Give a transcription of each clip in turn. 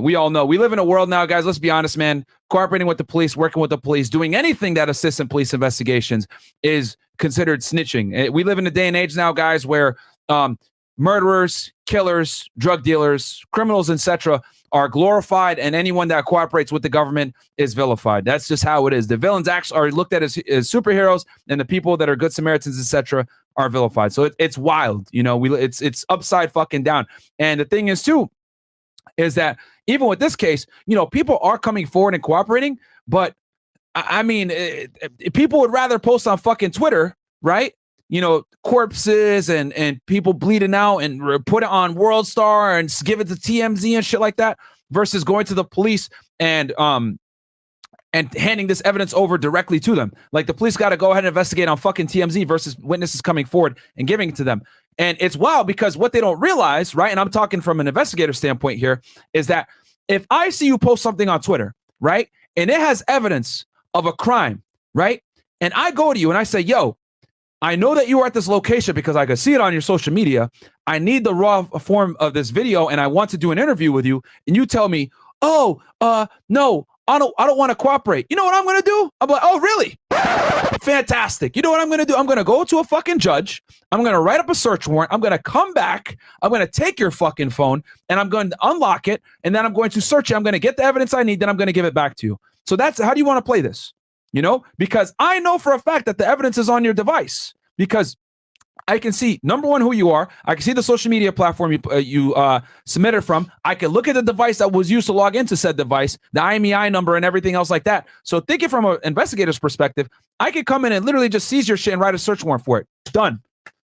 we all know we live in a world now, guys. Let's be honest, man. Cooperating with the police, working with the police, doing anything that assists in police investigations is considered snitching. We live in a day and age now, guys, where murderers, killers, drug dealers, criminals, etc., are glorified, and anyone that cooperates with the government is vilified. That's just how it is. The villains actually are looked at as superheroes, and the people that are good Samaritans, etc., are vilified. So it's wild, you know. It's upside fucking down. And the thing is too, is that even with this case, you know, people are coming forward and cooperating, but I mean, people would rather post on fucking Twitter, right? You know, corpses and people bleeding out and put it on World Star and give it to TMZ and shit like that, versus going to the police and handing this evidence over directly to them. Like, the police got to go ahead and investigate on fucking TMZ versus witnesses coming forward and giving it to them. And it's wild because what they don't realize, right? And I'm talking from an investigator standpoint here, is that if I see you post something on Twitter, right, and it has evidence of a crime, right, and I go to you and I say, yo, I know that you are at this location because I could see it on your social media. I need the raw form of this video and I want to do an interview with you. And you tell me, oh, no, I don't want to cooperate. You know what I'm going to do? I'm like, oh, really? Fantastic. You know what I'm going to do? I'm going to go to a fucking judge. I'm going to write up a search warrant. I'm going to come back. I'm going to take your fucking phone and I'm going to unlock it. And then I'm going to search it. I'm going to get the evidence I need. Then I'm going to give it back to you. So that's how do you want to play this? You know, because I know for a fact that the evidence is on your device, because I can see, number one, who you are. I can see the social media platform you submitted from. I can look at the device that was used to log into said device, the IMEI number and everything else like that. So thinking from an investigator's perspective, I could come in and literally just seize your shit and write a search warrant for it. Done.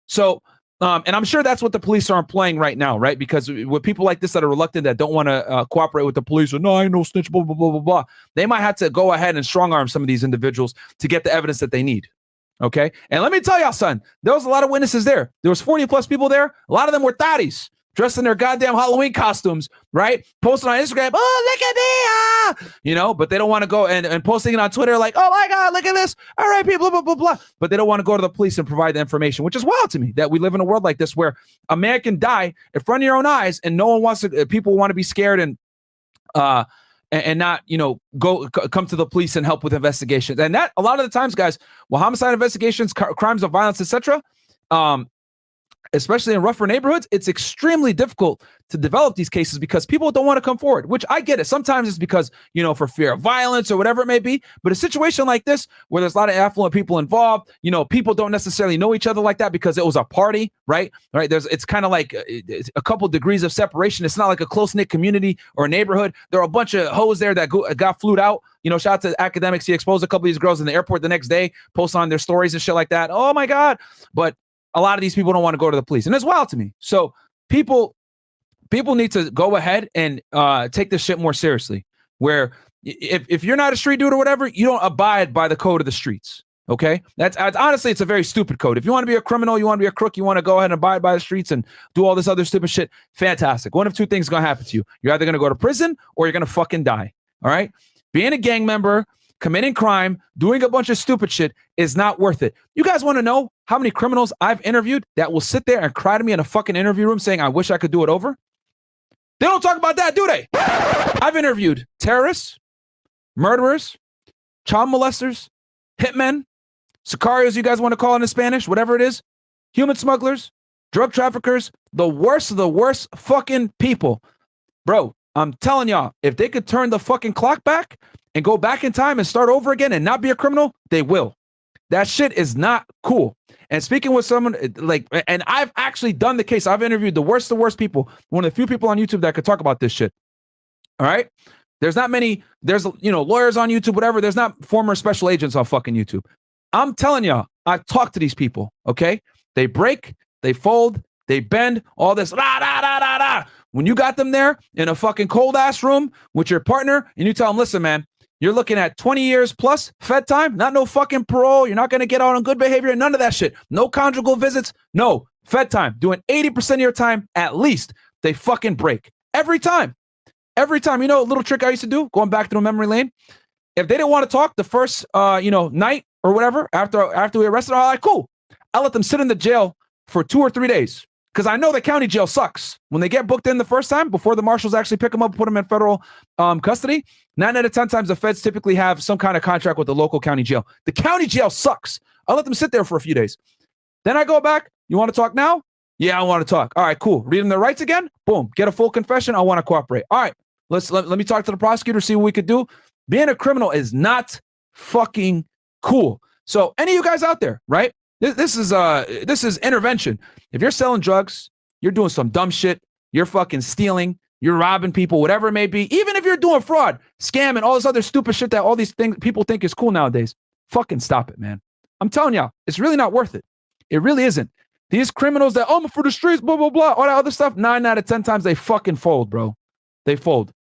So, and I'm sure that's what the police are employing right now, right? Because with people like this that are reluctant, that don't want to cooperate with the police, or no, I know snitch, blah, blah, blah, blah, blah. They might have to go ahead and strong arm some of these individuals to get the evidence that they need. Okay. And let me tell y'all, son, there was a lot of witnesses there. There was 40 plus people there. A lot of them were thotties dressed in their goddamn Halloween costumes, right? Posting on Instagram, oh, look at me, you know, but they don't want to go and posting it on Twitter like, oh my God, look at this. All right, people, blah, blah, blah, blah. But they don't want to go to the police and provide the information, which is wild to me that we live in a world like this where a man can die in front of your own eyes and no one wants to, people want to be scared and not, you know, come to the police and help with investigations. And that a lot of the times, guys, well, homicide investigations, crimes of violence, etc., especially in rougher neighborhoods, it's extremely difficult to develop these cases because people don't want to come forward, which I get it. Sometimes it's because, you know, for fear of violence or whatever it may be. But a situation like this, where there's a lot of affluent people involved, you know, people don't necessarily know each other like that because it was a party, right? Right. It's kind of like a couple degrees of separation. It's not like a close-knit community or a neighborhood. There are a bunch of hoes there that got flued out. You know, shout out to Academics. He exposed a couple of these girls in the airport the next day, post on their stories and shit like that. Oh my God. But a lot of these people don't want to go to the police. And it's wild to me. So people need to go ahead and take this shit more seriously, where if you're not a street dude or whatever, you don't abide by the code of the streets. Okay. That's honestly, it's a very stupid code. If you want to be a criminal, you want to be a crook, you want to go ahead and abide by the streets and do all this other stupid shit. Fantastic. One of two things is going to happen to you. You're either going to go to prison or you're going to fucking die. All right. Being a gang member, committing crime, doing a bunch of stupid shit is not worth it. You guys want to know how many criminals I've interviewed that will sit there and cry to me in a fucking interview room saying, I wish I could do it over? They don't talk about that, do they? I've interviewed terrorists, murderers, child molesters, hitmen, sicarios, you guys want to call it in Spanish, whatever it is, human smugglers, drug traffickers, the worst of the worst fucking people. Bro, I'm telling y'all, if they could turn the fucking clock back and go back in time and start over again and not be a criminal, they will. That shit is not cool. And speaking with someone and I've actually done the case. I've interviewed the worst people. One of the few people on YouTube that could talk about this shit. All right. There's not many. There's, you know, lawyers on YouTube, whatever. There's not former special agents on fucking YouTube. I'm telling y'all, I've talked to these people. Okay. They break, they fold, they bend, all this. Rah, rah, rah, rah, rah. When you got them there in a fucking cold ass room with your partner and you tell them, listen, man, you're looking at 20 years plus Fed time, not no fucking parole. You're not going to get out on good behavior. None of that shit. No conjugal visits. No Fed time. Doing 80% of your time at least. They fucking break every time. Every time. You know, a little trick I used to do, going back through memory lane. If they didn't want to talk the first, night or whatever, after we arrested them, all right, cool. I let them sit in the jail for 2 or 3 days. because I know the county jail sucks. When they get booked in the first time, before the marshals actually pick them up, put them in federal custody, 9 out of 10 times the feds typically have some kind of contract with the local county jail. The county jail sucks. I'll let them sit there for a few days. Then I go back. You want to talk now? Yeah, I want to talk. All right, cool. Read them their rights again. Boom. Get a full confession. I want to cooperate. All right. Let me talk to the prosecutor, see what we could do. Being a criminal is not fucking cool. So any of you guys out there, right? This is intervention. If you're selling drugs, you're doing some dumb shit, you're fucking stealing, you're robbing people, whatever it may be, even if you're doing fraud, scamming, all this other stupid shit that all these things people think is cool nowadays, fucking stop it, man. I'm telling y'all, it's really not worth it. It really isn't. These criminals that, oh, I'm for the streets, blah, blah, blah, all that other stuff, 9 out of 10 times they fucking fold, bro. They fold.